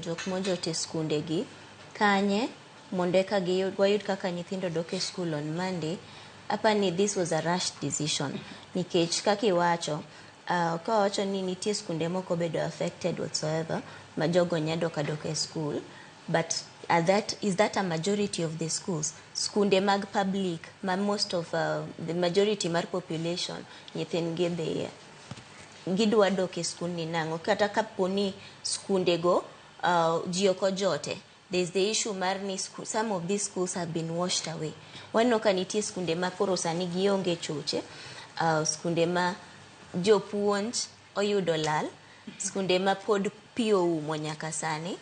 jok mojote skunde gi kanye mondo eka wayud kaka nyithindo dok e school on Monday. Apani this was a rushed decision nikech kaka iwacho kawacho ni nitie skunde moko bedo affected whatsoever ma jogo nyadok e school, but is that a majority of the schools? Skunde mag public ma most of the majority mar population nyithindgi dhie gidwa dok e skul ni nango kata kaponi skunde go ji ok ojote. There's the issue mar ni some of these schools have been washed away. Wano ka nitie skunde ma koro sani gionge choche, skunde ma jopuonj oyudo lal, skunde ma pod pi oumo nyaka sani.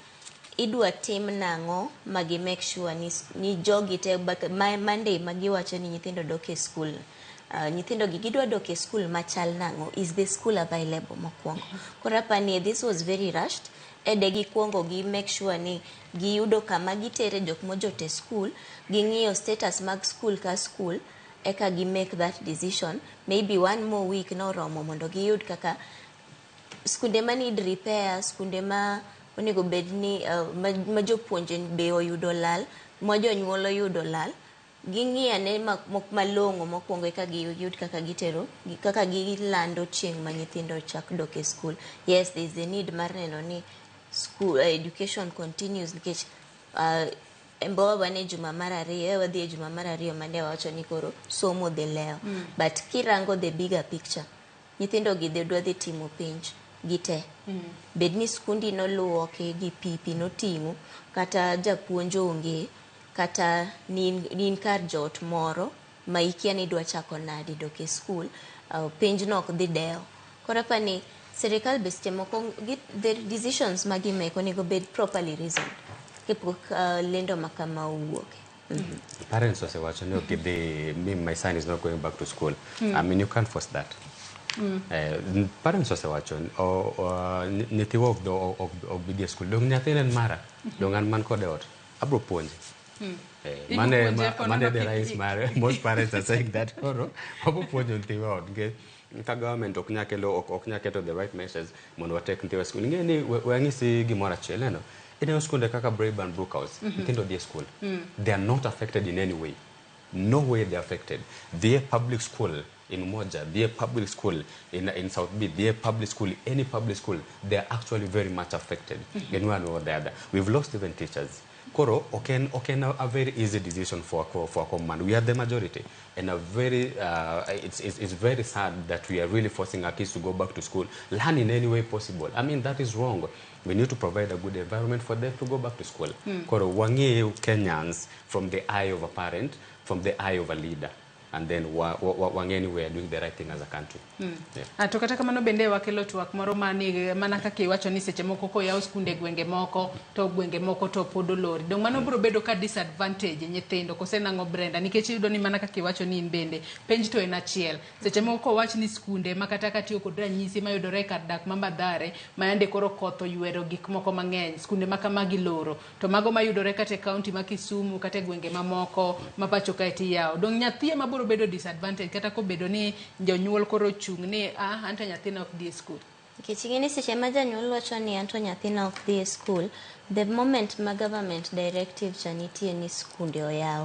Idwa tim nango magi make sure ni jogi te Monday magiwacho ni nyithindo dok e school. Nyithindo gi gidwa dok e school machal nango. Is the school available mokwongo? Kora pani this was very rushed. Ede gi kuongo gi make sure ni giyudo kama gitere jok mojote school, ging'iyo status mag school ka school, eka gi make that decision. Maybe one more week no romo mondo giyud kaka skunde ma need repair, skunde ma onego bedni ma jopuonje be oyudo lal, ma jonyuol oyudo lal. Ging'iyane malong'o mokwongo eka giyud kaka gitero, kaka gilando chieng' ma nyithindo chak dok e school. Yes, there is a need mar neno ni school education continues nikech mbowa wane juma mar ariyo, wadhi e juma mar ariyo mane wacho ni koro somo dhi leo. But kirango the bigger picture, nyithindo gi dwa dhi timo penj gite. Bedni skundi noluoke gi pipi noting'o kata japuonj onge kata nin kar jot moro ma ikia ni dwa chako nadi dok e school, penj no ok dhi dewo. Kora pani serikal beste moko the decisions magi make onego bed properly reasoned kipok lendo makama owuoke. Parents osewacho ni okay, my son is not going back to school. I mean, you can't force that. Parents osewacho nyithiwa ok bidhi school. Dong nyathinen mara, dong an man kode ot, abro puonje. Mane the rise mare. Most parents are saying that koro abro puonjo nyithiwa ot. Ka government ok nyaketo the right message mondo watek nyithiwa school. Ngeni wang'isi gimoro achiel no. Ine skunde kaka Brave and Brook House, nyithindo dhi school. They are not affected in any way. No way they are affected. They are public school in Moja, they are public school in South B, they are public school, any public school, they are actually very much affected in one or the other. We've lost even teachers. Koro, okay, a very easy decision for command. We are the majority, and a very it's very sad that we are really forcing our kids to go back to school, learn in any way possible. I mean, that is wrong. We need to provide a good environment for them to go back to school. Koro, wangi Kenyans from the eye of a parent, from the eye of a leader. And then wangeni we are doing the right thing as a country. Yeah. To kata kamano bende wakelo twak moro mani mana kaka iwacho ni seche moko ko yaw skunde gwenge moko to podo lori. Dong mano bro bedo ka disadvantage nyithindo kose nango Brenda nikech yudo ni mana kaka iwacho ni bende penj to en achiel. Seche moko wach ni skunde makata katiyo kod ranyisi mayudore kar dak Mbadare mayande koro koth oywero gik moko mang'eny skunde makamagi loro to mago mayudore kata county ma Kisumu kata gwenge mamoko mapacho ka itiyawo. Dong nyathie mabro bedo disadvantage kata ko bedo ni jonyuol koro chung ni anto nyathina ok dhi school. Kichingini seche ma janyuol wacho ni anto nyathina ok dhi school, the moment ma government directive chanitie ni skunde oyaw